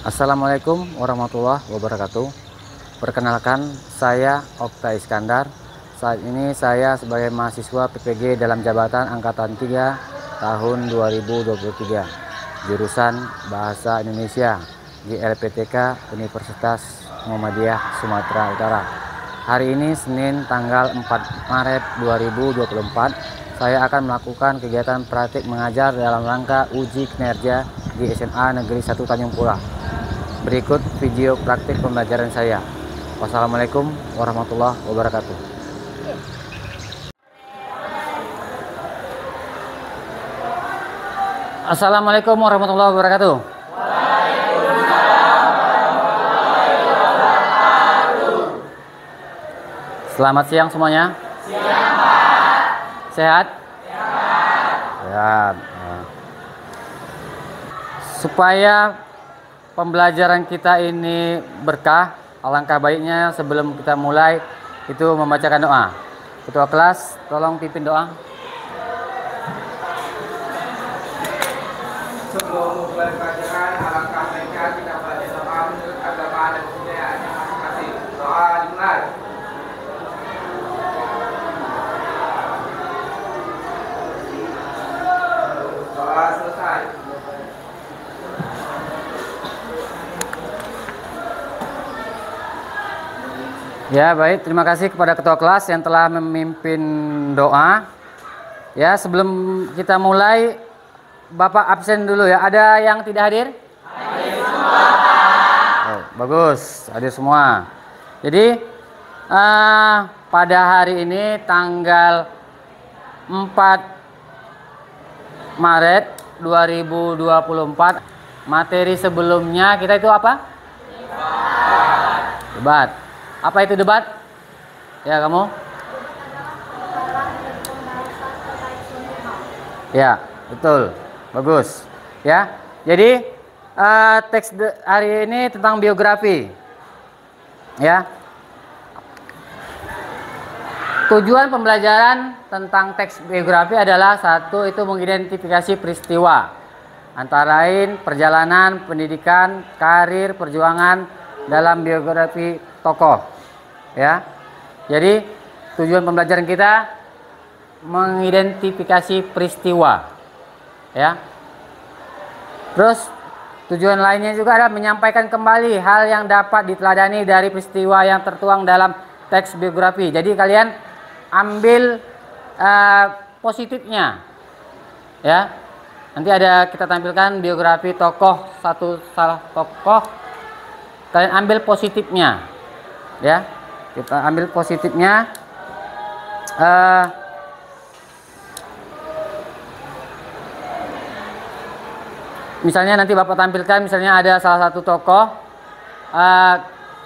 Assalamualaikum warahmatullahi wabarakatuh. Perkenalkan, saya Okta Iskandar. Saat ini saya sebagai mahasiswa PPG dalam jabatan Angkatan 3 tahun 2023, jurusan Bahasa Indonesia di LPTK Universitas Muhammadiyah Sumatera Utara. Hari ini Senin tanggal 4 Maret 2024, saya akan melakukan kegiatan praktik mengajar dalam rangka uji kinerja di SMA Negeri 1 Tanjung Pura. Berikut video praktik pembelajaran saya. Wassalamualaikum warahmatullahi wabarakatuh. Assalamualaikum warahmatullahi wabarakatuh. Waalaikumsalam warahmatullahi wabarakatuh. Selamat siang semuanya. Siang, Pak. Sehat? Sehat. Sehat. Supaya pembelajaran kita ini berkah, alangkah baiknya sebelum kita mulai itu membacakan doa. Ketua kelas, tolong pimpin doa. Sebelum mulai pelajaran, alangkah baiknya kita baca doa menurut agama dan kepercayaannya masing-masing. Doa dimulai. Doa selesai. Ya, baik. Terima kasih kepada ketua kelas yang telah memimpin doa. Ya, sebelum kita mulai, Bapak absen dulu ya. Ada yang tidak hadir? Hadir semua, Pak. Oh, bagus, hadir semua. Jadi, pada hari ini tanggal 4 Maret 2024, materi sebelumnya kita itu apa? Debat. Apa itu debat? Ya, kamu? Ya, betul. Bagus. Ya. Jadi teks hari ini tentang biografi. Ya. Tujuan pembelajaran tentang teks biografi adalah satu, itu mengidentifikasi peristiwa, antara lain perjalanan, pendidikan, karir, perjuangan dalam biografi tokoh. Ya. Jadi tujuan pembelajaran kita mengidentifikasi peristiwa. Ya. Terus tujuan lainnya juga adalah menyampaikan kembali hal yang dapat diteladani dari peristiwa yang tertuang dalam teks biografi. Jadi kalian ambil positifnya. Ya. Nanti ada kita tampilkan biografi tokoh, satu salah tokoh. Kalian ambil positifnya. Ya, kita ambil positifnya. Misalnya nanti Bapak tampilkan, misalnya ada salah satu tokoh,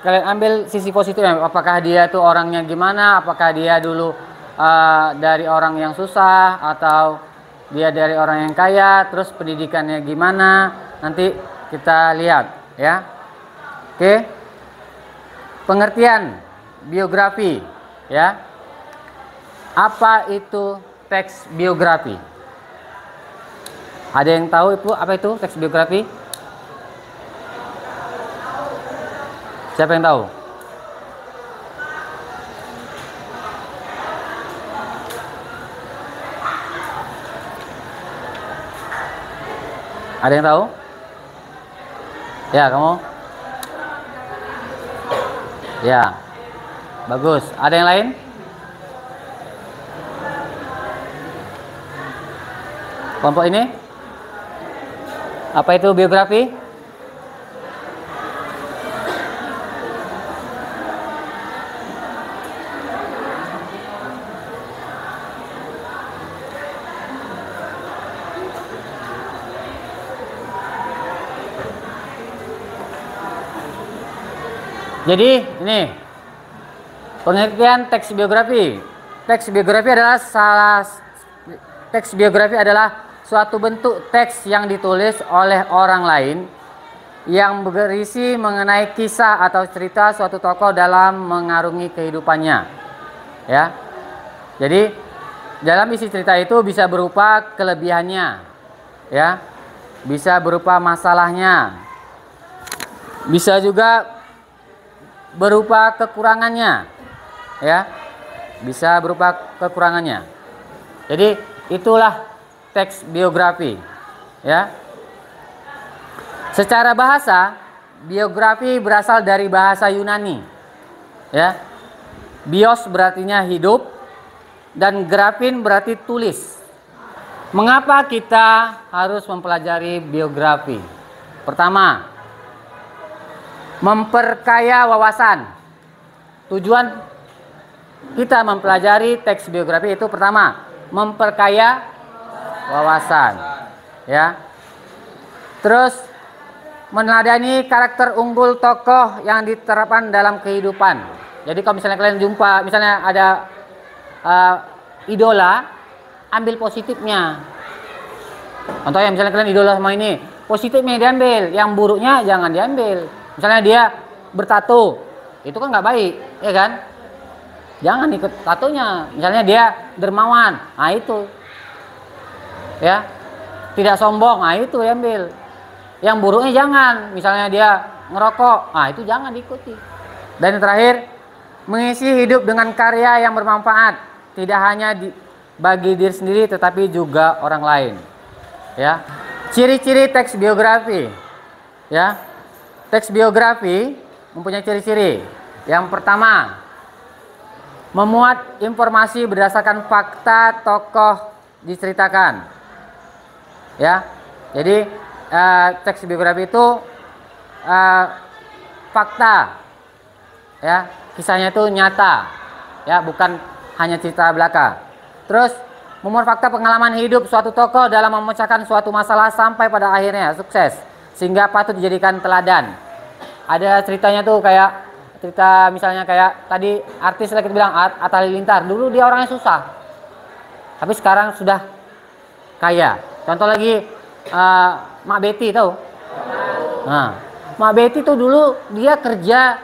kalian ambil sisi positifnya. Apakah dia tuh orangnya gimana? Apakah dia dulu dari orang yang susah, atau dia dari orang yang kaya? Terus pendidikannya gimana? Nanti kita lihat, ya. Oke. Pengertian biografi, ya. Apa itu teks biografi? Ada yang tahu itu apa itu teks biografi? Siapa yang tahu? Ada yang tahu? Ya, kamu? Ya, bagus. Ada yang lain? Kelompok ini? Apa itu biografi? Jadi ini pengertian teks biografi. Teks biografi adalah suatu bentuk teks yang ditulis oleh orang lain yang berisi mengenai kisah atau cerita suatu tokoh dalam mengarungi kehidupannya. Ya. Jadi dalam isi cerita itu bisa berupa kelebihannya, ya, bisa berupa masalahnya, Bisa juga berupa kekurangannya, ya. Bisa berupa kekurangannya. Jadi itulah teks biografi, ya. Secara bahasa, biografi berasal dari bahasa Yunani, ya. Bios berartinya hidup dan grafin berarti tulis. Mengapa kita harus mempelajari biografi? Pertama, memperkaya wawasan. Tujuan kita mempelajari teks biografi itu pertama, memperkaya wawasan, ya. Terus meneladani karakter unggul tokoh yang diterapkan dalam kehidupan. Jadi kalau misalnya kalian jumpa, misalnya ada idola, ambil positifnya. Contohnya misalnya kalian idola sama ini, positifnya diambil, yang buruknya jangan diambil. Misalnya dia bertato, itu kan nggak baik, ya kan? Jangan ikut tatonya. Misalnya dia dermawan, nah itu, ya, tidak sombong, nah itu diambil. Yang buruknya jangan, misalnya dia ngerokok, nah itu jangan diikuti. Dan yang terakhir, mengisi hidup dengan karya yang bermanfaat, tidak hanya bagi diri sendiri, tetapi juga orang lain. Ya, ciri-ciri teks biografi, ya, teks biografi mempunyai ciri-ciri. Yang pertama, memuat informasi berdasarkan fakta tokoh diceritakan, ya. Jadi teks biografi itu fakta, ya, kisahnya itu nyata, ya, bukan hanya cerita belaka. Terus memuat fakta pengalaman hidup suatu tokoh dalam memecahkan suatu masalah sampai pada akhirnya sukses, sehingga patut dijadikan teladan. Ada ceritanya tuh kayak cerita misalnya kayak tadi artis lagi bilang Atta Halilintar, dulu dia orangnya susah, tapi sekarang sudah kaya. Contoh lagi Mak Betty tahu? Nah, Mak Betty tuh dulu dia kerja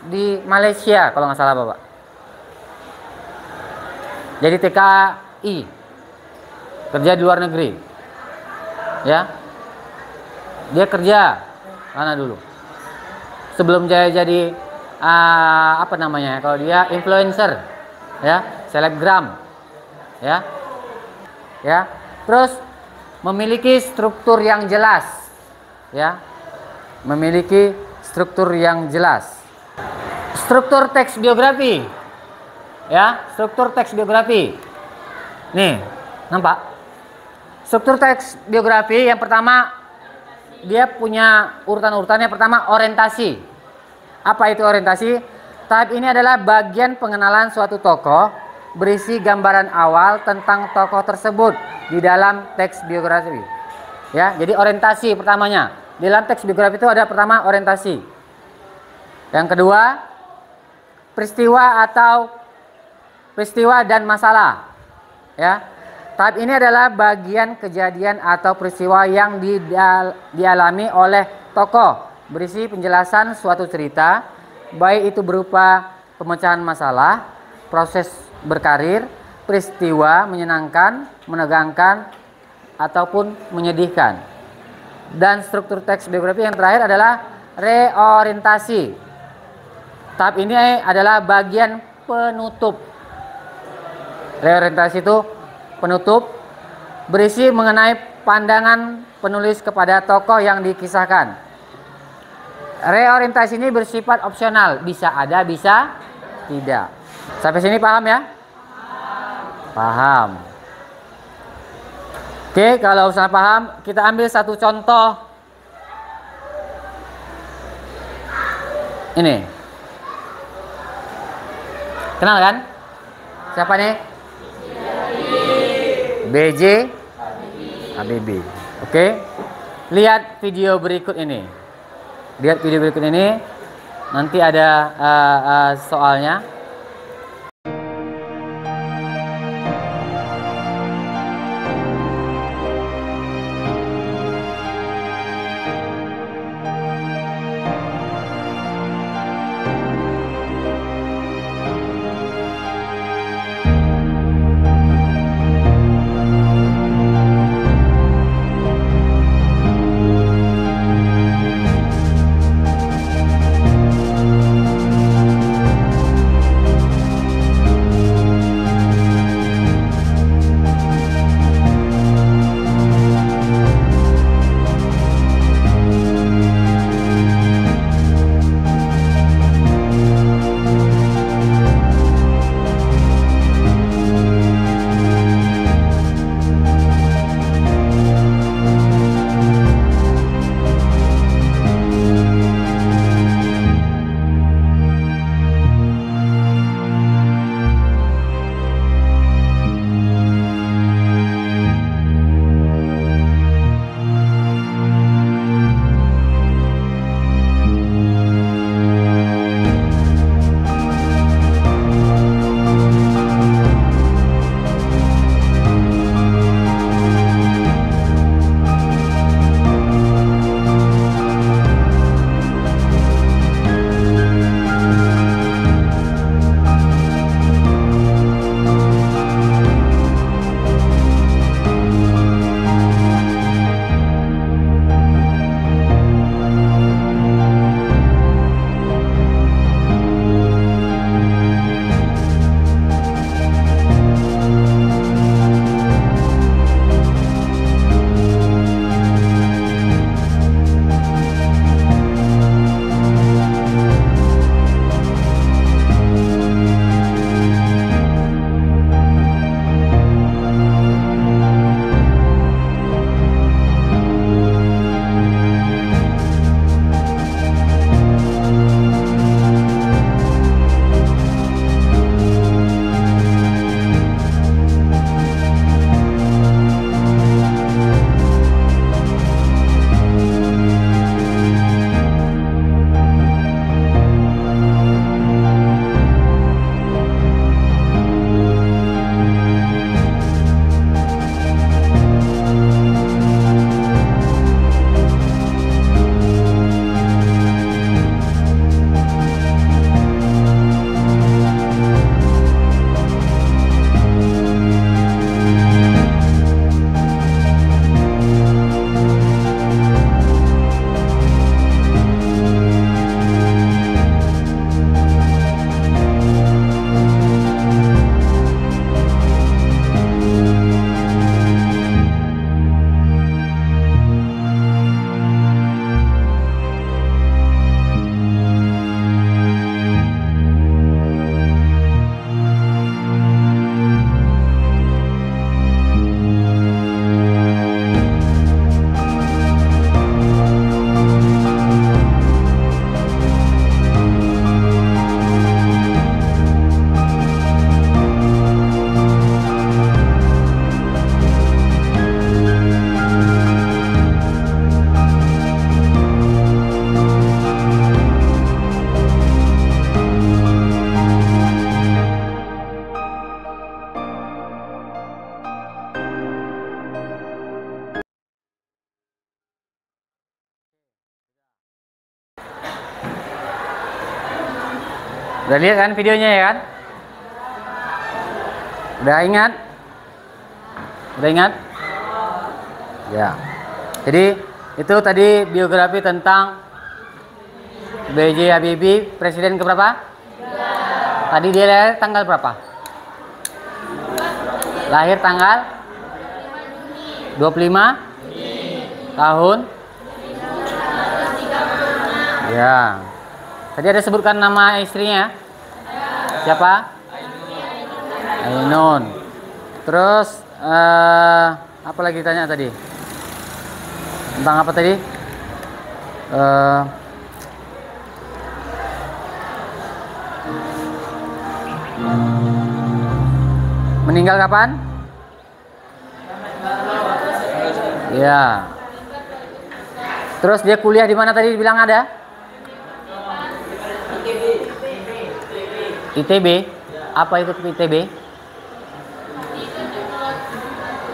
di Malaysia kalau nggak salah Bapak. Jadi TKI, kerja di luar negeri, ya. Dia kerja mana dulu? Sebelum jadi apa namanya? Kalau dia influencer, ya, selebgram, ya, ya. Terus memiliki struktur yang jelas, ya, memiliki struktur yang jelas. Struktur teks biografi, ya, struktur teks biografi. Nih, nampak? Struktur teks biografi yang pertama dia punya urutan-urutannya. Pertama, orientasi. Apa itu orientasi? Tahap ini adalah bagian pengenalan suatu tokoh, berisi gambaran awal tentang tokoh tersebut di dalam teks biografi. Ya, jadi orientasi pertamanya. Di dalam teks biografi itu ada pertama orientasi. Yang kedua, peristiwa dan masalah. Ya. Tahap ini adalah bagian kejadian atau peristiwa yang dialami oleh tokoh, berisi penjelasan suatu cerita, baik itu berupa pemecahan masalah, proses berkarir, peristiwa menyenangkan, menegangkan, ataupun menyedihkan. Dan struktur teks biografi yang terakhir adalah reorientasi. Tahap ini adalah bagian penutup. Reorientasi itu penutup, berisi mengenai pandangan penulis kepada tokoh yang dikisahkan. Reorientasi ini bersifat opsional, bisa ada, bisa tidak. Sampai sini paham ya? Paham. Oke, kalau sudah paham, kita ambil satu contoh. Ini. Kenal kan? Siapa nih? B.J. Habibie. Oke. Lihat video berikut ini. Lihat video berikut ini, nanti ada soalnya. Udah lihat kan videonya ya kan? Udah ingat? Udah ingat? Ya. Jadi itu tadi biografi tentang B.J. Habibie, presiden keberapa? Tadi dia lahir tanggal berapa? Lahir tanggal 25 tahun. Ya. Tadi ada sebutkan nama istrinya. Siapa? Ainun. Terus apa lagi tanya tadi? Tentang apa tadi? Meninggal kapan? Ya. Terus dia kuliah di mana tadi bilang ada? ITB. Apa itu ITB?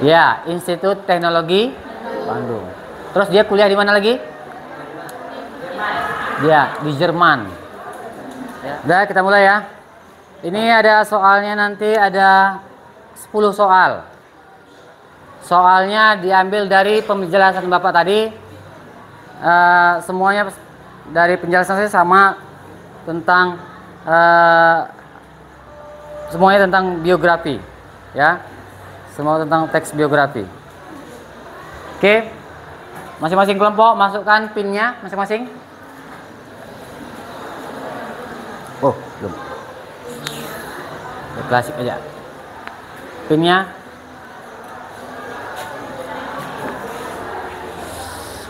Ya, Institut Teknologi Bandung. Terus dia kuliah di mana lagi? Ya, di Jerman. Udah, kita mulai ya. Ini ada soalnya, nanti ada 10 soal. Soalnya diambil dari penjelasan Bapak tadi. Semuanya dari penjelasan saya sama tentang semuanya tentang biografi, ya. Semua tentang teks biografi. Oke. Masing-masing kelompok masukkan pinnya masing-masing. Oh, belum. Ya, klasik aja. Pinnya.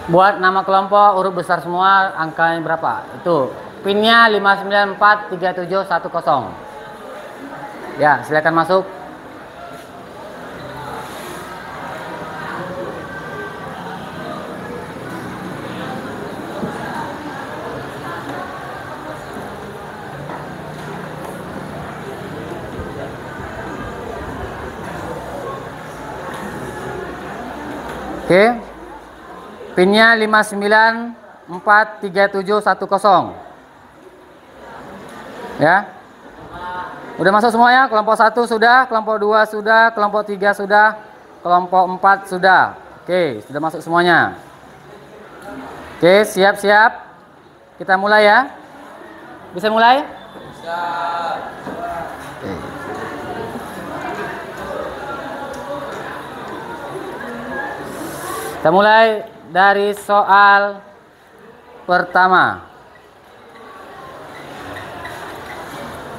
Buat nama kelompok huruf besar semua, angkanya berapa? Itu. Pinnya 5943710. Ya, silakan masuk. Oke. Pinnya 5943710. Ya. Udah masuk semuanya? Kelompok 1 sudah, kelompok 2 sudah, kelompok 3 sudah, kelompok 4 sudah. Oke, sudah masuk semuanya. Oke, siap-siap. Kita mulai ya. Bisa mulai? Bisa. Oke. Kita mulai dari soal pertama.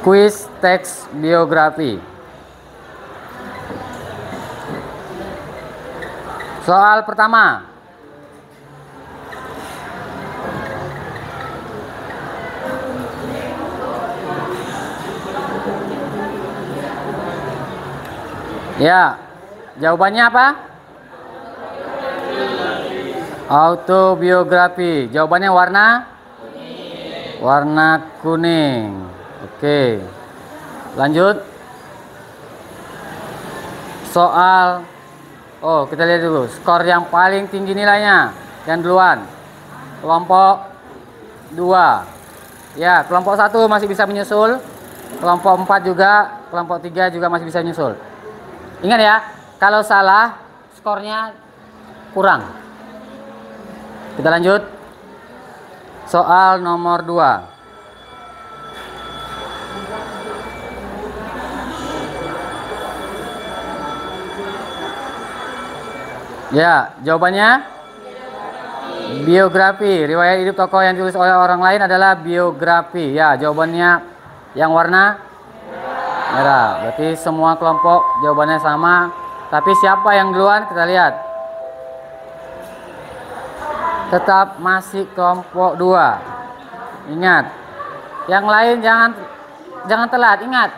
Kuis teks biografi. Soal pertama. Ya, jawabannya apa? Autobiografi. Jawabannya warna? Kuning. Warna kuning. Oke. Lanjut. Soal. Oh, kita lihat dulu. Skor yang paling tinggi nilainya. Yang duluan. Kelompok 2. Ya, kelompok 1 masih bisa menyusul. Kelompok 4 juga. Kelompok 3 juga masih bisa menyusul. Ingat ya, kalau salah skornya kurang. Kita lanjut. Soal nomor 2. Ya, jawabannya biografi. Riwayat hidup tokoh yang ditulis oleh orang lain adalah biografi. Ya, jawabannya yang warna merah. Berarti semua kelompok jawabannya sama. Tapi siapa yang duluan kita lihat. Tetap masih kelompok 2. Ingat, yang lain jangan telat. Ingat,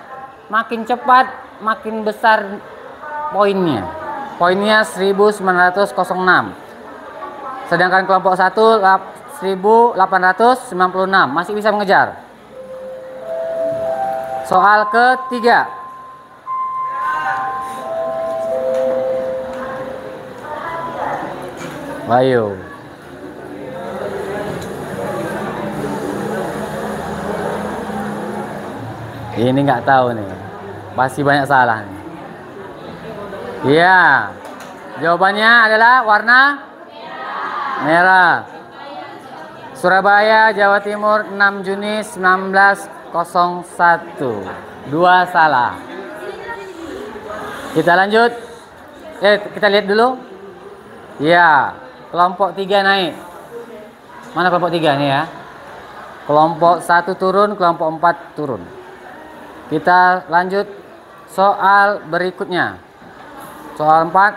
makin cepat makin besar poinnya. Poinnya 1906. Sedangkan kelompok 1 1896. Masih bisa mengejar. Soal ketiga. Ayo. Ini nggak tahu nih. Pasti banyak salah nih. Iya. Jawabannya adalah warna merah. Surabaya, Jawa Timur, 6 Juni 1901. Dua salah. Kita lanjut. Kita lihat dulu. Ya, kelompok 3 naik. Mana kelompok 3 nih ya? Kelompok 1 turun, kelompok 4 turun. Kita lanjut soal berikutnya. Soal 4.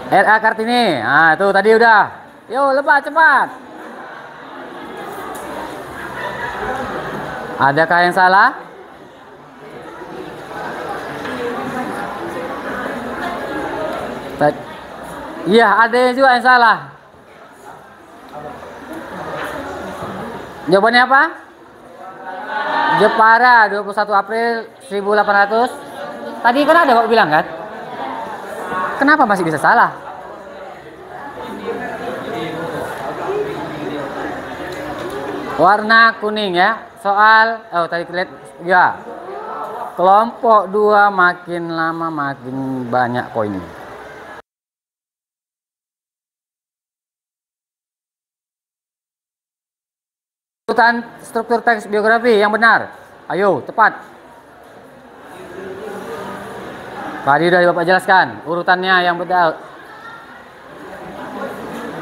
RA Kartini. Nah, itu tadi udah. Yo, lebah cepat. Adakah yang salah? Iya, ada juga yang salah. Jawabannya apa? Jepara, 21 April 1800. Tadi kan ada kok bilang kan? Kenapa masih bisa salah? Warna kuning ya. Soal, tadi lihat ya. Kelompok 2 makin lama makin banyak poinnya. Urutan struktur teks biografi yang benar. Ayo, tepat. Tadi udah Bapak jelaskan urutannya yang benar.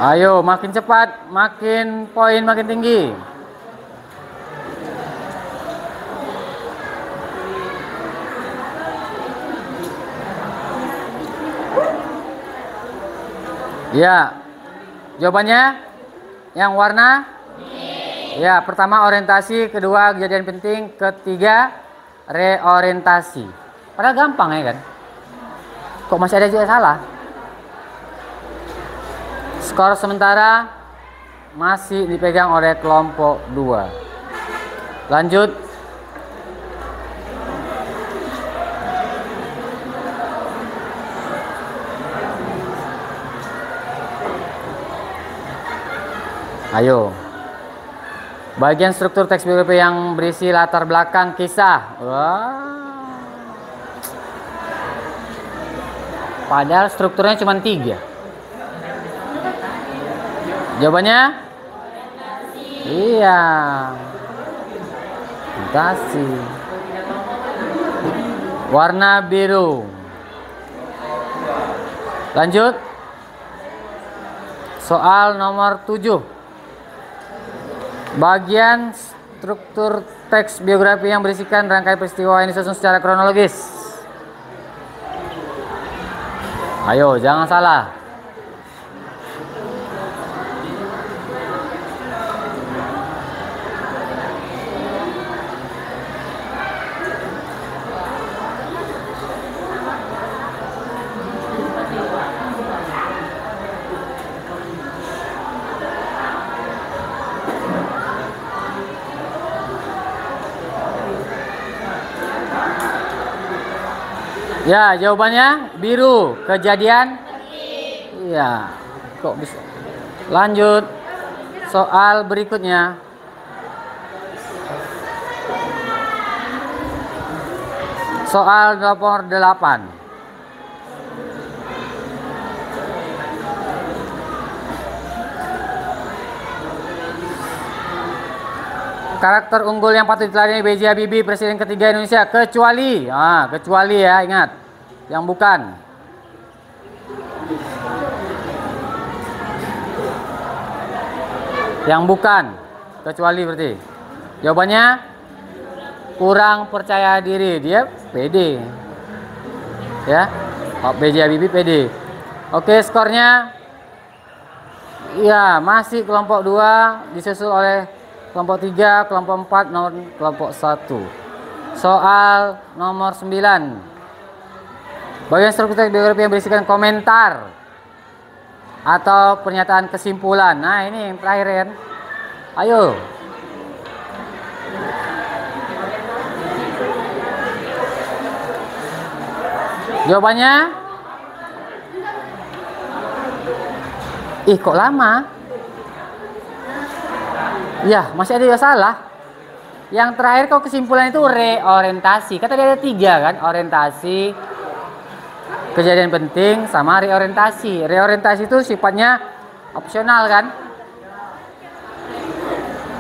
Ayo, makin cepat, makin poin makin tinggi. Ya, jawabannya yang warna? Ya, pertama orientasi, kedua kejadian penting, ketiga reorientasi. Padahal gampang ya kan? Kok masih ada juga salah? Skor sementara masih dipegang oleh kelompok 2. Lanjut. Ayo. Bagian struktur teks biografi yang berisi latar belakang kisah. Wah. Padahal strukturnya cuma 3. Jawabannya? Iya. Orientasi. Warna biru. Lanjut. Soal nomor 7. Bagian struktur teks biografi yang berisikan rangkaian peristiwa yang disusun secara kronologis. Ayo, jangan salah. Ya, jawabannya biru. Kejadian? Iya. Kok bisa? Lanjut. Soal berikutnya. Soal nomor 8. Karakter unggul yang patut diteladani B.J. Habibie, Presiden ketiga Indonesia, kecuali, kecuali ya, ingat, yang bukan. Yang bukan, kecuali berarti. Jawabannya kurang percaya diri, dia pede. Ya, B.J. Habibie pede. Oke, skornya, ya masih kelompok 2 disusul oleh kelompok 3, kelompok 4, kelompok 1. Soal nomor 9. Bagian struktur teks biografi yang berisikan komentar atau pernyataan kesimpulan. Nah, ini yang terakhir ya. Ayo. Jawabannya? Ih, kok lama? Ya, masih ada yang salah. Yang terakhir kau kesimpulan itu reorientasi. Kata dia ada 3 kan, orientasi, kejadian penting, sama reorientasi. Reorientasi itu sifatnya opsional kan.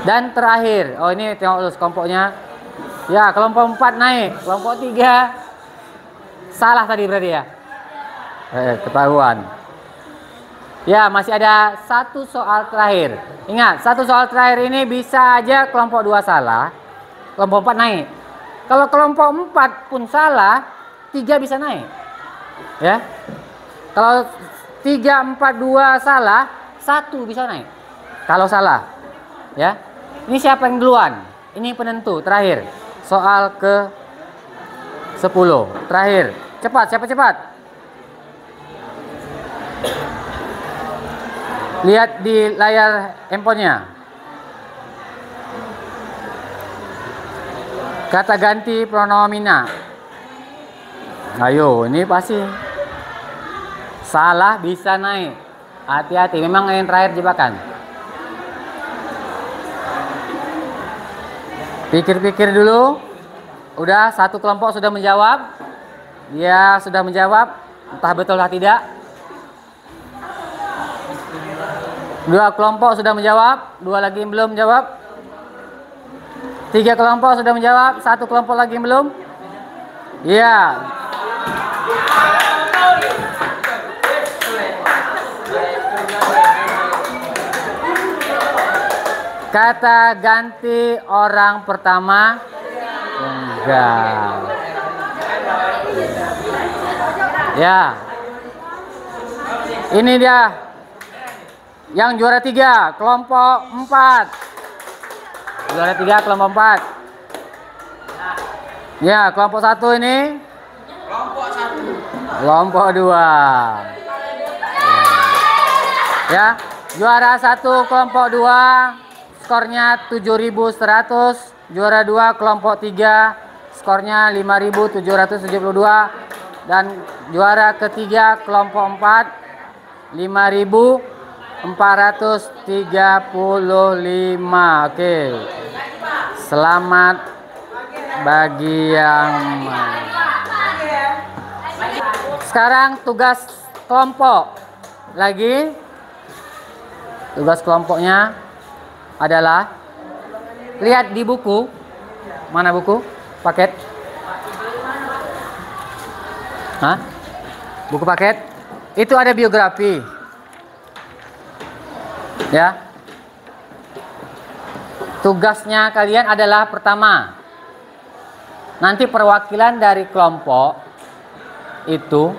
Dan terakhir, oh ini tengok dulu kelompoknya. Ya, kelompok 4 naik, kelompok 3 salah tadi berarti ya. Ketahuan. Ya, masih ada 1 soal terakhir. Ingat, 1 soal terakhir ini bisa aja kelompok 2 salah, kelompok 4 naik. Kalau kelompok 4 pun salah, 3 bisa naik. Ya. Kalau 3, 4, 2 salah, 1 bisa naik. Kalau salah. Ya. Ini siapa yang duluan? Ini penentu terakhir. Soal ke 10. Terakhir. Cepat, siapa cepat? Lihat di layar handphonenya. Kata ganti pronomina. Ayo, ini pasti salah bisa naik. Hati-hati, memang yang terakhir jebakan. Pikir-pikir dulu. Udah, 1 kelompok sudah menjawab. Dia sudah menjawab. Entah betul atau tidak. 2 kelompok sudah menjawab, 2 lagi yang belum menjawab. 3 kelompok sudah menjawab, 1 kelompok lagi yang belum. Iya. Kata ganti orang pertama enggak. Ya. Ini dia. Yang juara 3, kelompok 4. Juara 3, kelompok 4. Ya, kelompok 1 ini. Kelompok 1. Kelompok 2. Ya, juara 1 kelompok 2 skornya 7.100. Juara 2 kelompok 3 skornya 5.772. Dan juara ketiga kelompok 4 5.435. Oke. Selamat bagi yang menang. Sekarang tugas kelompok. Lagi tugas kelompoknya adalah lihat di buku. Mana buku? Paket. Hah? Buku paket. Itu ada biografi. Ya. Tugasnya kalian adalah pertama, nanti perwakilan dari kelompok itu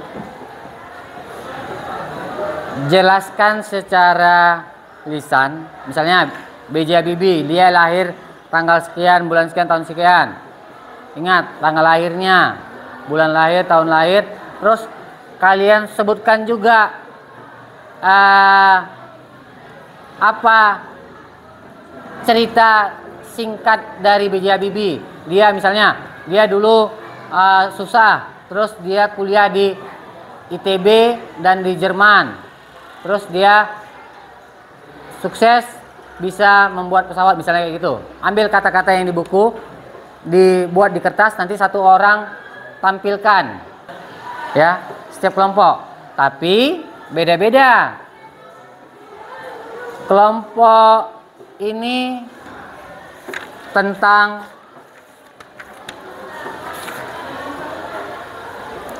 jelaskan secara lisan. Misalnya B.J. Habibie, dia lahir tanggal sekian, bulan sekian, tahun sekian. Ingat tanggal lahirnya, bulan lahir, tahun lahir. Terus kalian sebutkan juga apa cerita singkat dari B.J. Habibie. Dia misalnya, dia dulu susah, terus dia kuliah di ITB dan di Jerman. Terus dia sukses bisa membuat pesawat, misalnya kayak gitu. Ambil kata-kata yang di buku, dibuat di kertas, nanti 1 orang tampilkan. Ya, setiap kelompok. Tapi beda-beda. Kelompok ini tentang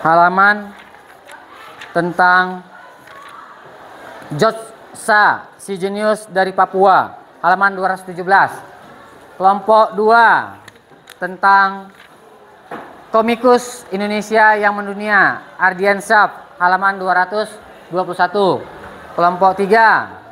halaman tentang George Sa, si jenius dari Papua, halaman 217. Kelompok 2 tentang komikus Indonesia yang mendunia, Ardian Syaf, halaman 221. Kelompok 3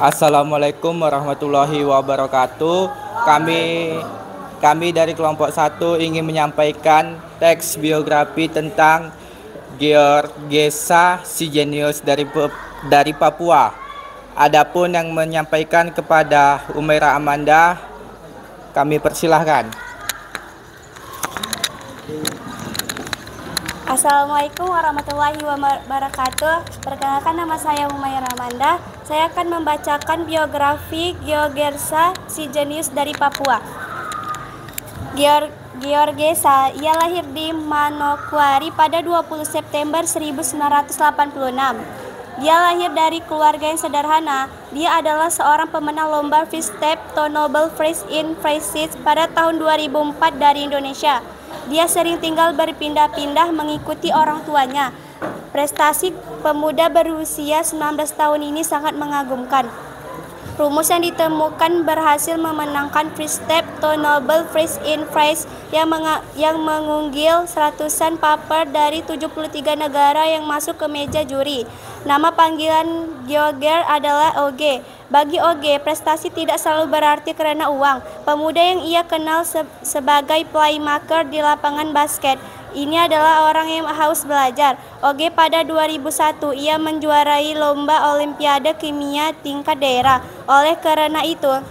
Assalamualaikum warahmatullahi wabarakatuh. Kami dari kelompok 1 ingin menyampaikan teks biografi tentang Georgesa Sigenius dari Papua. Adapun yang menyampaikan kepada Umaira Amanda, kami persilahkan. Assalamualaikum warahmatullahi wabarakatuh. Perkenalkan, nama saya Umaira Amanda. Saya akan membacakan biografi Georgesa Sigenius dari Papua. Georgesa, ia lahir di Manokwari pada 20 September 1986. Dia lahir dari keluarga yang sederhana. Dia adalah seorang pemenang lomba First Step to Nobel Prize in Physics pada tahun 2004 dari Indonesia. Dia sering tinggal berpindah-pindah mengikuti orang tuanya. Prestasi pemuda berusia 19 tahun ini sangat mengagumkan. Rumus yang ditemukan berhasil memenangkan First Step to Nobel Prize in Physics yang mengunggil ratusan paper dari 73 negara yang masuk ke meja juri. Nama panggilan George adalah OG. Bagi OG, prestasi tidak selalu berarti karena uang. Pemuda yang ia kenal sebagai playmaker di lapangan basket, ini adalah orang yang haus belajar. OG pada 2001, ia menjuarai lomba Olimpiade Kimia tingkat daerah. Oleh karena itu,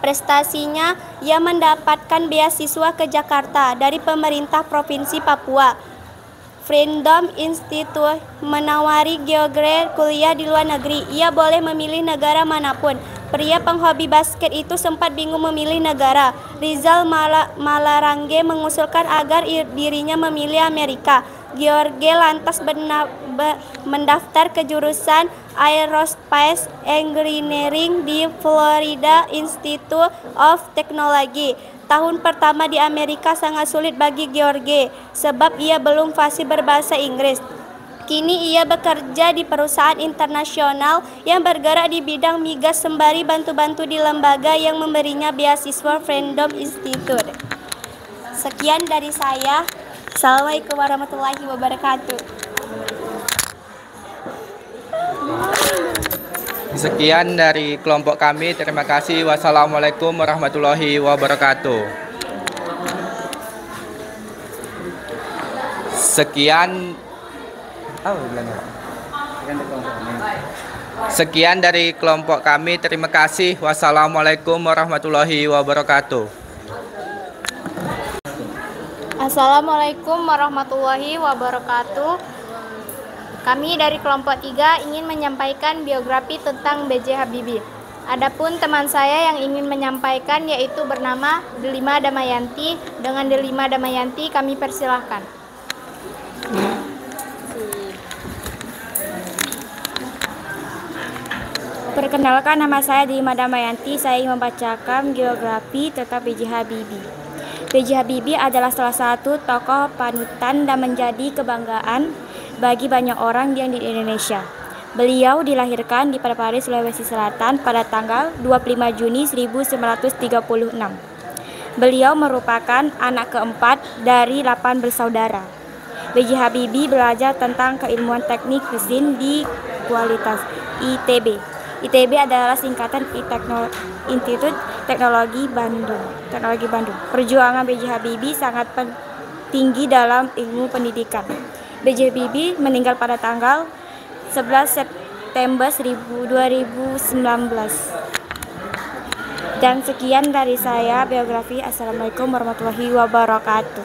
prestasinya, ia mendapatkan beasiswa ke Jakarta dari pemerintah Provinsi Papua. Freedom Institute menawari George kuliah di luar negeri. Ia boleh memilih negara manapun. Pria penghobi basket itu sempat bingung memilih negara. Rizal Malarangge mengusulkan agar dirinya memilih Amerika. George lantas mendaftar ke jurusan Aerospace Engineering di Florida Institute of Technology. Tahun pertama di Amerika sangat sulit bagi George sebab ia belum fasih berbahasa Inggris. Kini ia bekerja di perusahaan internasional yang bergerak di bidang migas sembari bantu-bantu di lembaga yang memberinya beasiswa Freedom Institute. Sekian dari saya. Assalamualaikum warahmatullahi wabarakatuh. Sekian dari kelompok kami. Terima kasih. Wassalamualaikum warahmatullahi wabarakatuh. Sekian dari kelompok kami. Terima kasih. Wassalamualaikum warahmatullahi wabarakatuh. Assalamualaikum warahmatullahi wabarakatuh. Kami dari kelompok 3 ingin menyampaikan biografi tentang B.J. Habibie. Adapun teman saya yang ingin menyampaikan yaitu bernama Delima Damayanti. Dengan Delima Damayanti kami persilahkan. Perkenalkan, nama saya Delima Damayanti. Saya ingin membacakan biografi tentang B.J. Habibie. B.J. Habibie adalah salah satu tokoh panutan dan menjadi kebanggaan bagi banyak orang yang di Indonesia. Beliau dilahirkan di Parepare, Sulawesi Selatan pada tanggal 25 Juni 1936. Beliau merupakan anak keempat dari 8 bersaudara. B.J. Habibie belajar tentang keilmuan teknik mesin di Kualitas ITB. ITB adalah singkatan Institut Teknologi Bandung. Perjuangan B.J. Habibie sangat tinggi dalam ilmu pendidikan. B.J. Habibie meninggal pada tanggal 11 September 2019. Dan sekian dari saya biografi. Assalamualaikum warahmatullahi wabarakatuh.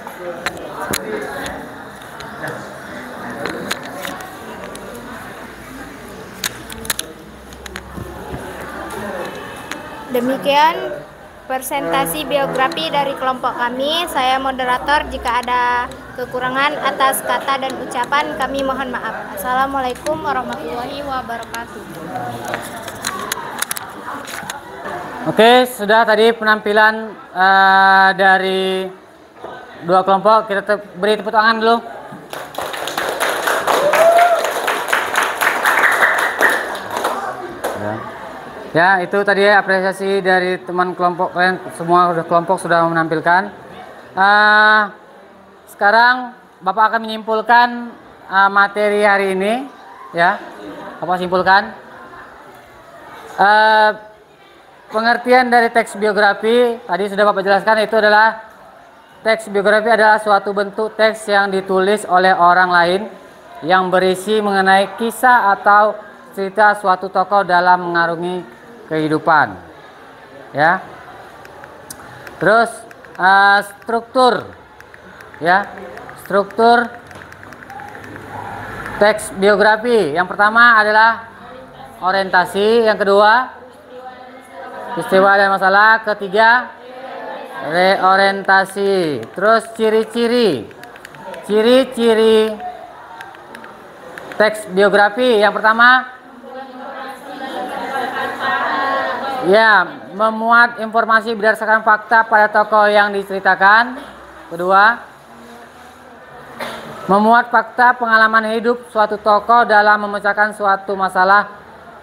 Demikian presentasi biografi dari kelompok kami. Saya moderator, jika ada kekurangan atas kata dan ucapan kami mohon maaf. Assalamualaikum warahmatullahi wabarakatuh. Oke, sudah tadi penampilan dari dua kelompok. Kita beri tepuk tangan dulu. Ya, itu tadi apresiasi dari teman kelompok kalian semua. Kelompok sudah menampilkan. Sekarang Bapak akan menyimpulkan materi hari ini. Ya, Bapak simpulkan. Pengertian dari teks biografi tadi sudah Bapak jelaskan, itu adalah teks biografi adalah suatu bentuk teks yang ditulis oleh orang lain yang berisi mengenai kisah atau cerita suatu tokoh dalam mengarungi kehidupan. Ya. Terus struktur, ya, struktur teks biografi. Yang pertama adalah orientasi, yang kedua peristiwa dan masalah, ketiga reorientasi. Terus ciri-ciri teks biografi. Yang pertama, ya, memuat informasi berdasarkan fakta pada tokoh yang diceritakan. Kedua, memuat fakta pengalaman hidup suatu tokoh dalam memecahkan suatu masalah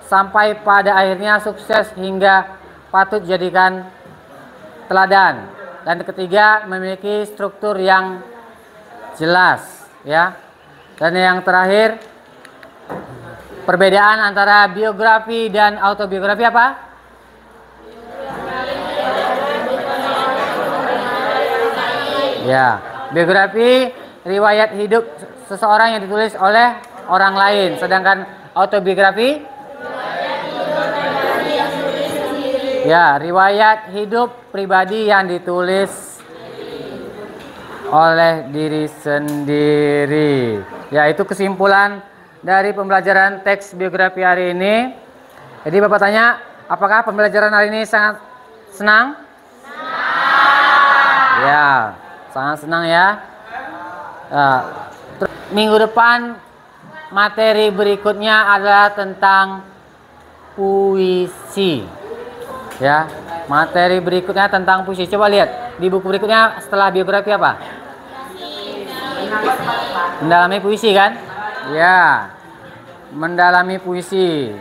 sampai pada akhirnya sukses hingga patut dijadikan teladan. Dan ketiga, memiliki struktur yang jelas, ya. Dan yang terakhir, perbedaan antara biografi dan autobiografi apa? Ya, biografi riwayat hidup seseorang yang ditulis oleh orang lain, sedangkan autobiografi ya, riwayat hidup pribadi yang ditulis oleh diri sendiri. Ya, itu kesimpulan dari pembelajaran teks biografi hari ini. Jadi Bapak tanya, apakah pembelajaran hari ini sangat senang? Ya, sangat senang ya. Minggu depan materi berikutnya adalah tentang puisi. Ya, materi berikutnya tentang puisi. Coba lihat di buku berikutnya setelah biografi apa? Mendalami puisi kan? Ya, mendalami puisi.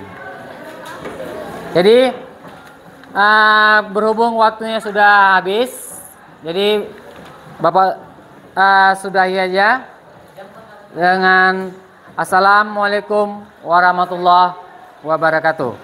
Jadi berhubung waktunya sudah habis, jadi Bapak sudahi aja dengan Assalamualaikum warahmatullahi wabarakatuh.